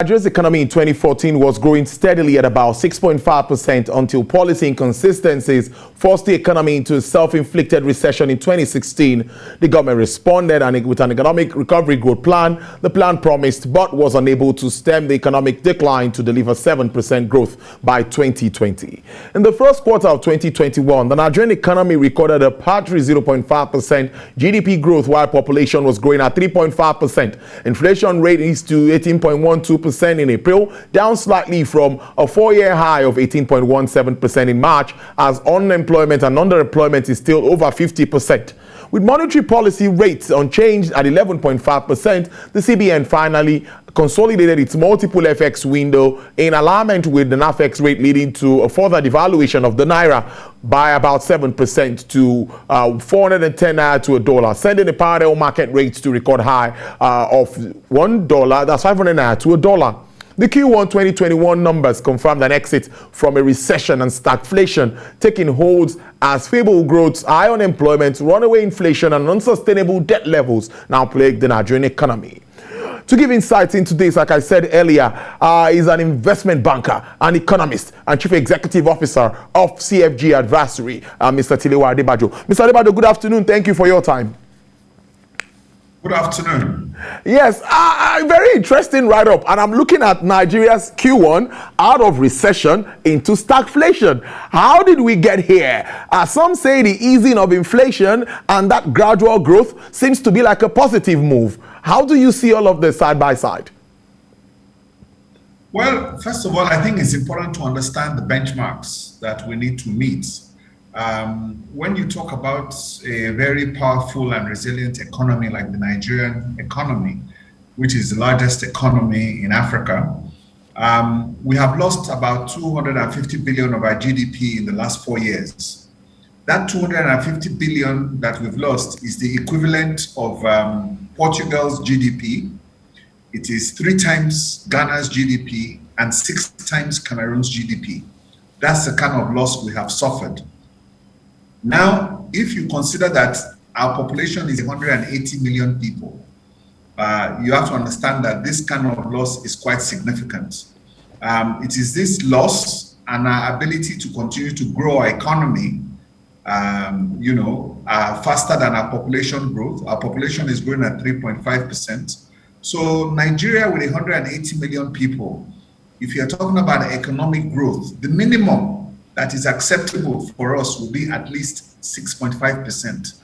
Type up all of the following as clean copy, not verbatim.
Nigeria's economy in 2014 was growing steadily at about 6.5% until policy inconsistencies forced the economy into a self-inflicted recession in 2016. The government responded with an economic recovery growth plan. The plan promised but was unable to stem the economic decline to deliver 7% growth by 2020. In the first quarter of 2021, the Nigerian economy recorded a paltry 0.5% GDP growth while population was growing at 3.5%. Inflation rate is to 18.12% in April, down slightly from a 4-year high of 18.17% in March, as unemployment and underemployment is still over 50%. With monetary policy rates unchanged at 11.5%, the CBN finally consolidated its multiple FX window in alignment with the NAFEX rate, leading to a further devaluation of the Naira by about 7% to 410 Naira to a dollar, sending the parallel market rates to record high of $1, that's 500 Naira to a dollar. The Q1 2021 numbers confirmed an exit from a recession and stagflation taking holds as feeble growth, high unemployment, runaway inflation, and unsustainable debt levels now plague the Nigerian economy. To give insights into this, like I said earlier, is an investment banker, an economist, and chief executive officer of CFG Advisory, Mr. Tilewa Adebajo. Mr. Adebajo, good afternoon. Thank you for your time. Good afternoon. Yes, very interesting write-up. And I'm looking at Nigeria's Q1 out of recession into stagflation. How did we get here? Some say the easing of inflation and that gradual growth seems to be like a positive move. How do you see all of this side by side? Well, first of all, I think it's important to understand the benchmarks that we need to meet. When you talk about a very powerful and resilient economy like the Nigerian economy, which is the largest economy in Africa, we have lost about 250 billion of our GDP in the last 4 years. That 250 billion that we've lost is the equivalent of Portugal's GDP. It is 3 times Ghana's GDP and 6 times Cameroon's GDP. That's the kind of loss we have suffered. Now, if you consider that our population is 180 million people, you have to understand that this kind of loss is quite significant. It is this loss and our ability to continue to grow our economy, faster than our population growth. Our population is growing at 3.5%. So Nigeria with 180 million people, if you're talking about economic growth, the minimum that is acceptable for us will be at least 6.5%.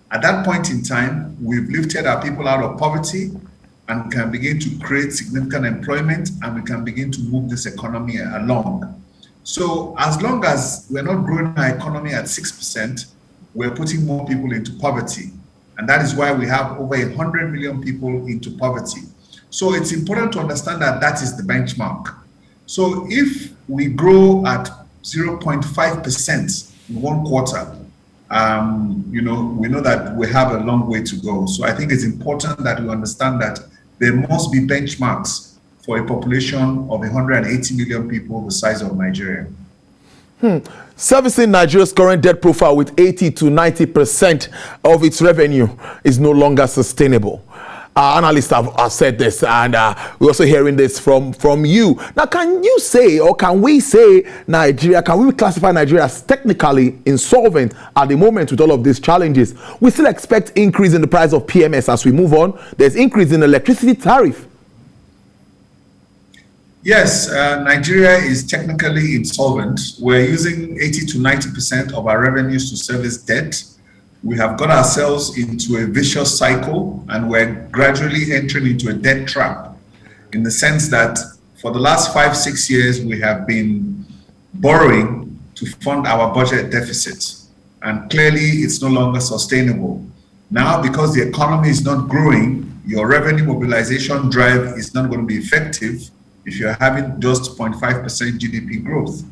At that point in time, we've lifted our people out of poverty and can begin to create significant employment, and we can begin to move this economy along. So as long as we're not growing our economy at 6%, we're putting more people into poverty. And that is why we have over 100 million people into poverty. So it's important to understand that that is the benchmark. So if we grow at 0.5% in 1 quarter, we know that we have a long way to go. So I think it's important that we understand that there must be benchmarks for a population of 180 million people the size of Nigeria. Servicing Nigeria's current debt profile with 80 to 90% of its revenue is no longer sustainable. Analysts have said this, and we're also hearing this from you. Now, can you say, or can we say Nigeria, can we classify Nigeria as technically insolvent at the moment with all of these challenges? We still expect increase in the price of PMS as we move on. There's increase in electricity tariff. Yes, Nigeria is technically insolvent. We're using 80 to 90% of our revenues to service debt. We have got ourselves into a vicious cycle, and we're gradually entering into a debt trap, in the sense that for the last 5-6 years, we have been borrowing to fund our budget deficits. And clearly, it's no longer sustainable. Now, because the economy is not growing, your revenue mobilization drive is not going to be effective if you're having just 0.5% GDP growth.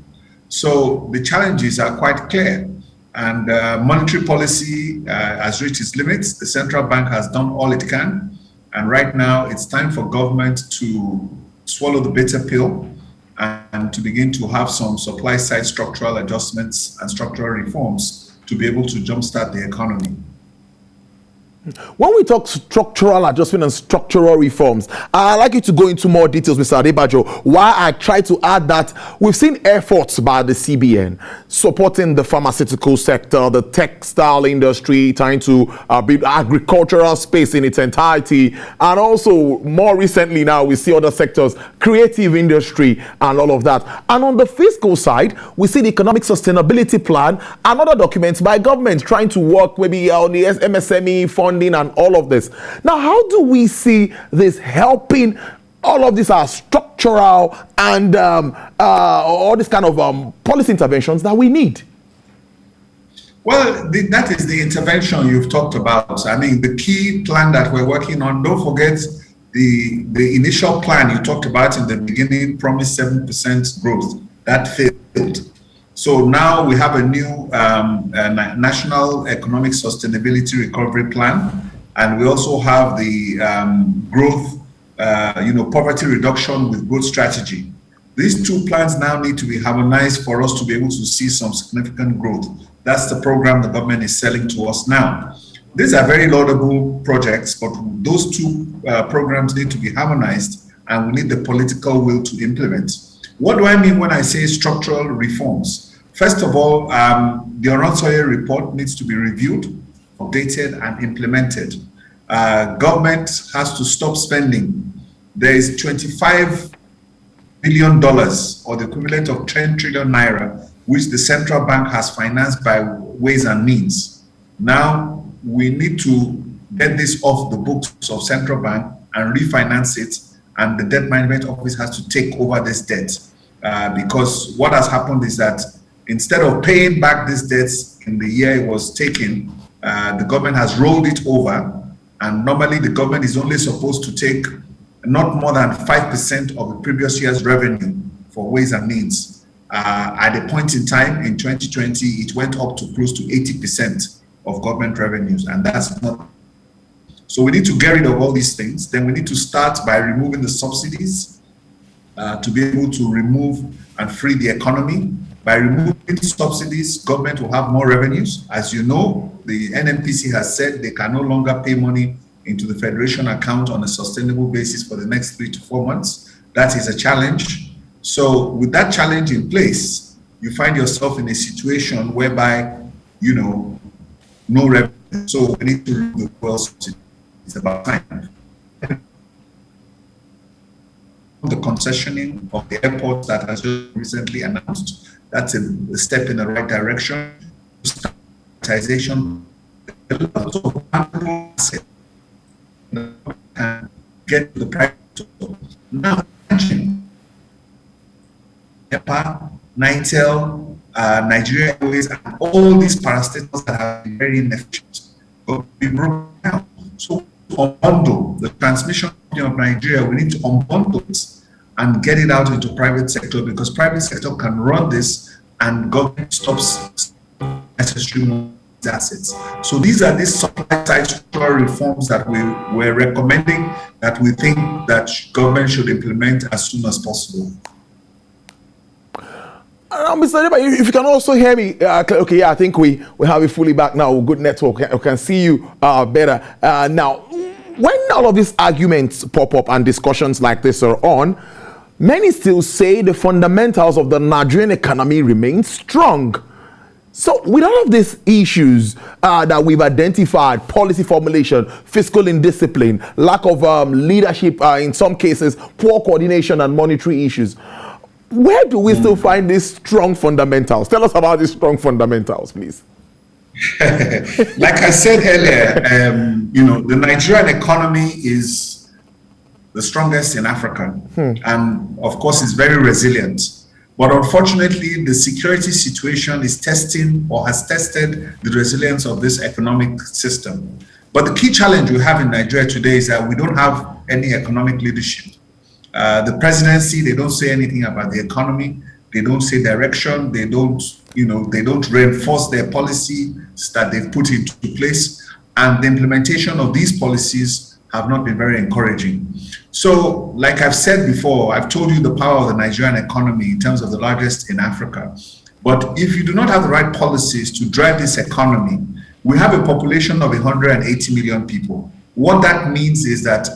So the challenges are quite clear. And monetary policy has reached its limits. The central bank has done all it can. And right now, it's time for government to swallow the bitter pill and to begin to have some supply side structural adjustments and structural reforms to be able to jumpstart the economy. When we talk structural adjustment and structural reforms, I'd like you to go into more details, Mr. Adebajo. Why I try to add that we've seen efforts by the CBN supporting the pharmaceutical sector, the textile industry, trying to build agricultural space in its entirety, and also more recently now we see other sectors, creative industry and all of that. And on the fiscal side, we see the economic sustainability plan and other documents by government trying to work maybe on the MSME funding and all of this. Now, how do we see this helping all of these are structural and all this kind of policy interventions that we need? Well, that is the intervention you've talked about. I mean, the key plan that we're working on, don't forget the initial plan you talked about in the beginning promised 7% growth. That failed. So now we have a new National Economic Sustainability Recovery Plan, and we also have the growth, poverty reduction with growth strategy. These two plans now need to be harmonized for us to be able to see some significant growth. That's the program the government is selling to us now. These are very laudable projects, but those two programs need to be harmonized, and we need the political will to implement. What do I mean when I say structural reforms? First of all, the Oronsoye report needs to be reviewed, updated, and implemented. Government has to stop spending. There is $25 billion, or the equivalent of 10 trillion naira, which the central bank has financed by ways and means. Now, we need to get this off the books of central bank and refinance it, and the debt management office has to take over this debt. Because what has happened is that instead of paying back these debts in the year it was taken, the government has rolled it over, and normally the government is only supposed to take not more than 5% of the previous year's revenue for ways and means. At a point in time in 2020, it went up to close to 80% of government revenues, and that's not. So we need to get rid of all these things. Then we need to start by removing the subsidies to be able to remove and free the economy. By removing subsidies, government will have more revenues. As you know, the NNPC has said they can no longer pay money into the Federation account on a sustainable basis for the next 3 to 4 months. That is a challenge. So with that challenge in place, you find yourself in a situation whereby, no revenue. So we need to remove the fuel subsidy. It's about time. The concessioning of the airports that has just recently announced, that's a step in the right direction. Standardization, and get to the private sector. Now, EPA, NITEL, Nigeria Airways, and all these parastatals that have been very inefficient will be broken down. So, to unbundle the transmission of Nigeria, we need to unbundle it and get it out into private sector, because private sector can run this and government stops necessary assets. So these are these supply side structural reforms that we're recommending, that we think that government should implement as soon as possible. Mr. Adeba, if you can also hear me, okay, yeah, I think we have it fully back now. Good network. We can see you better. Now, when all of these arguments pop up and discussions like this are on, many still say the fundamentals of the Nigerian economy remain strong. So with all of these issues that we've identified, policy formulation, fiscal indiscipline, lack of leadership in some cases, poor coordination and monetary issues, where do we still find these strong fundamentals? Tell us about these strong fundamentals, please. Like I said earlier, the Nigerian economy is the strongest in Africa, and of course it's very resilient. But unfortunately, the security situation is testing, or has tested, the resilience of this economic system. But the key challenge we have in Nigeria today is that we don't have any economic leadership. The presidency, they don't say anything about the economy. They don't say direction. They don't reinforce their policies that they've put into place. And the implementation of these policies have not been very encouraging. So, like I've said before, I've told you the power of the Nigerian economy in terms of the largest in Africa. But if you do not have the right policies to drive this economy, we have a population of 180 million people. What that means is that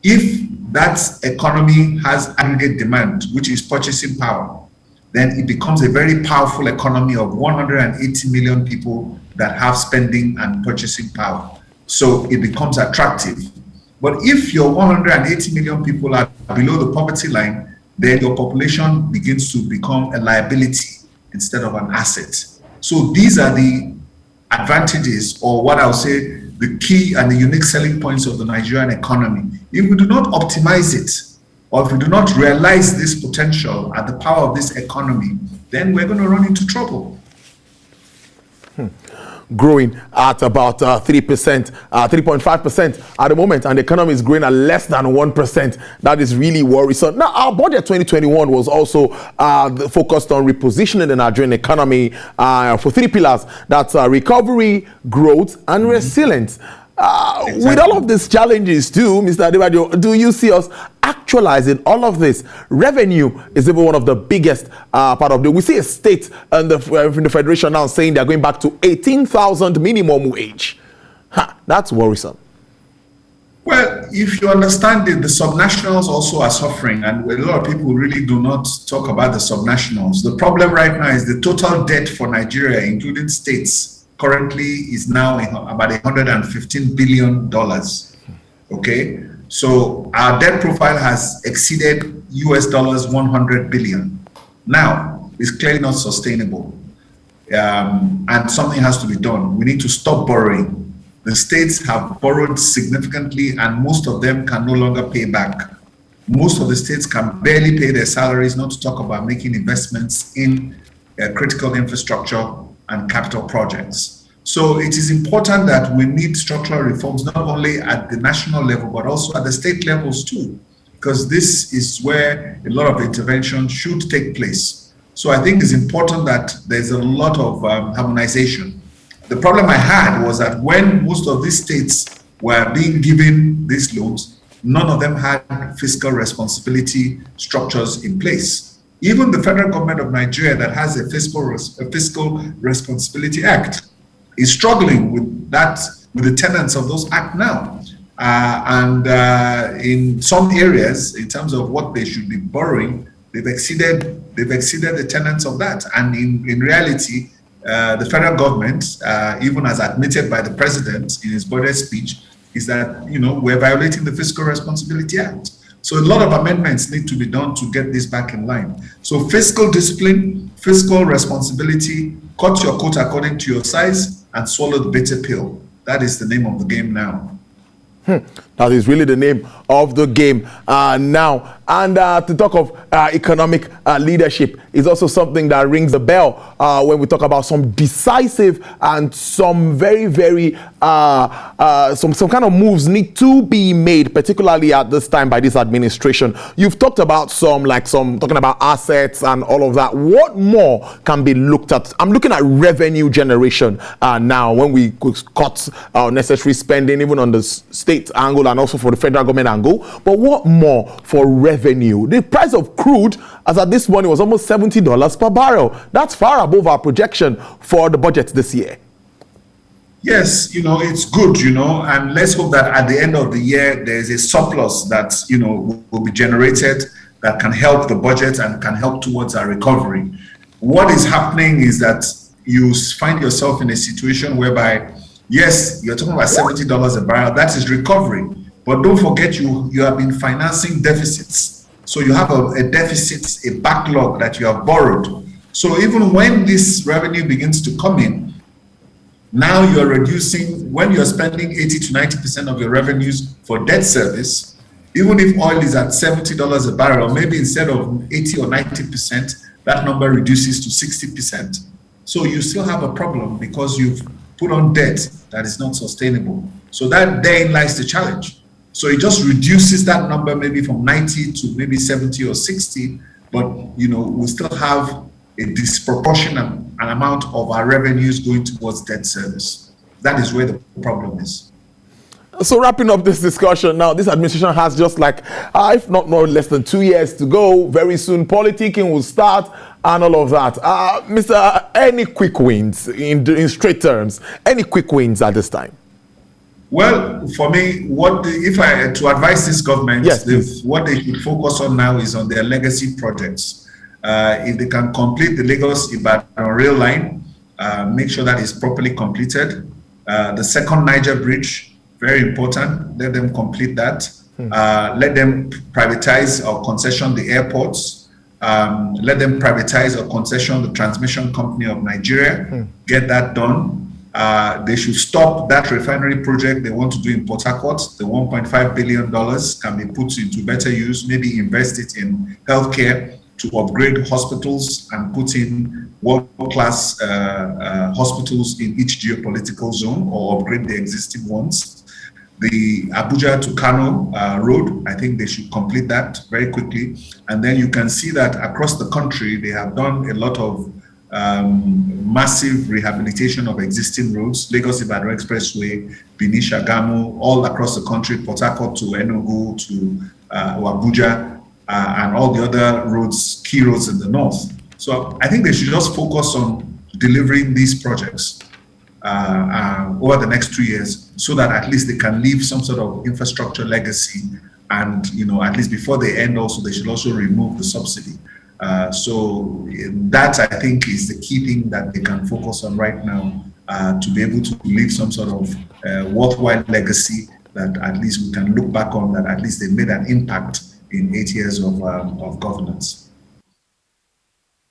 if that economy has aggregate demand, which is purchasing power, then it becomes a very powerful economy of 180 million people that have spending and purchasing power. So it becomes attractive. But if your 180 million people are below the poverty line, then your population begins to become a liability instead of an asset. So these are the advantages, or what I'll say, the key and the unique selling points of the Nigerian economy. If we do not optimize it, or if we do not realize this potential and the power of this economy, then we're going to run into trouble. Growing at about 3%, 3.5% at the moment, and the economy is growing at less than 1%. That is really worrisome. Now, our budget 2021 was also focused on repositioning the Nigerian economy for three pillars. That's recovery, growth, and resilience. Exactly. With all of these challenges too, Mr. Adebayo, do you see us actualizing all of this? Revenue is even one of the biggest part of it. We see a state and the federation now saying they're going back to 18,000 minimum wage. That's worrisome. Well, if you understand it, the subnationals also are suffering, and a lot of people really do not talk about the subnationals. The problem right now is the total debt for Nigeria, including states, currently is now about $115 billion. Okay, so our debt profile has exceeded US dollars 100 billion. Now, it's clearly not sustainable, and something has to be done. We need to stop borrowing. The states have borrowed significantly, and most of them can no longer pay back. Most of the states can barely pay their salaries, not to talk about making investments in critical infrastructure and capital projects. So it is important that we need structural reforms, not only at the national level, but also at the state levels too, because this is where a lot of intervention should take place. So I think it's important that there's a lot of harmonization. The problem I had was that when most of these states were being given these loans, none of them had fiscal responsibility structures in place. Even the federal government of Nigeria, that has a fiscal responsibility act, is struggling with that, with the tenets of those acts now. In some areas, in terms of what they should be borrowing, they've exceeded the tenets of that. And in reality, the federal government, even as admitted by the president in his budget speech, is that, we're violating the Fiscal Responsibility Act. So a lot of amendments need to be done to get this back in line. So fiscal discipline, fiscal responsibility, cut your coat according to your size, and swallow the bitter pill. That is the name of the game now. That is really the name of the game now. And to talk of economic leadership is also something that rings the bell when we talk about some decisive and some very, very, some kind of moves need to be made, particularly at this time by this administration. You've talked about talking about assets and all of that. What more can be looked at? I'm looking at revenue generation now when we cut necessary spending, even on the state angle and also for the federal government angle. But what more for revenue? The price of crude, as at this morning, was almost $70 per barrel. That's far above our projection for the budget this year. Yes, it's good, and let's hope that at the end of the year, there's a surplus that, will be generated that can help the budget and can help towards our recovery. What is happening is that you find yourself in a situation whereby, yes, you're talking about $70 a barrel, that is recovery. But don't forget, you have been financing deficits. So you have a deficit, a backlog that you have borrowed. So even when this revenue begins to come in, now you're reducing, when you're spending 80 to 90% of your revenues for debt service, even if oil is at $70 a barrel, maybe instead of 80 or 90%, that number reduces to 60%. So you still have a problem because you've put on debt that is not sustainable. So that therein lies the challenge. So it just reduces that number maybe from 90 to maybe 70 or 60, but we still have a disproportionate amount of our revenues going towards debt service. That is where the problem is. So wrapping up this discussion now, this administration has just like, if not more, less than 2 years to go. Very soon, politicking will start and all of that. Mr. Any quick wins in straight terms? Any quick wins at this time? Well, for me, to advise this government, yes, what they should focus on now is on their legacy projects. If they can complete the Lagos-Ibadan rail line, make sure that it's properly completed. The second Niger bridge, very important. Let them complete that. Let them privatize or concession the airports. Let them privatize or concession the transmission company of Nigeria. Get that done. They should stop that refinery project they want to do in Port Harcourt. The $1.5 billion can be put into better use. Maybe invest it in healthcare to upgrade hospitals and put in world-class hospitals in each geopolitical zone, or upgrade the existing ones. The Abuja to Kano road, I think they should complete that very quickly. And then you can see that across the country, they have done a lot of massive rehabilitation of existing roads, Lagos-Ibadan Expressway, Benin-Shagamu, all across the country, Port Harcourt to Enugu to Abuja, and all the other roads, key roads in the north. So I think they should just focus on delivering these projects over the next 2 years, so that at least they can leave some sort of infrastructure legacy. And, at least before they end, also, they should also remove the subsidy. So that, I think, is the key thing that they can focus on right now, to be able to leave some sort of worthwhile legacy that at least we can look back on, that at least they made an impact in 8 years of governance.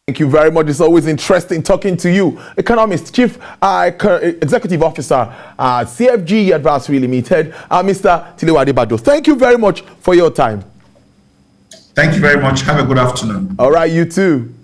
Thank you very much. It's always interesting talking to you. Economist, Chief Executive Officer, CFG Advisory Limited, Mr. Tilewade Bado. Thank you very much for your time. Thank you very much. Have a good afternoon. All right, you too.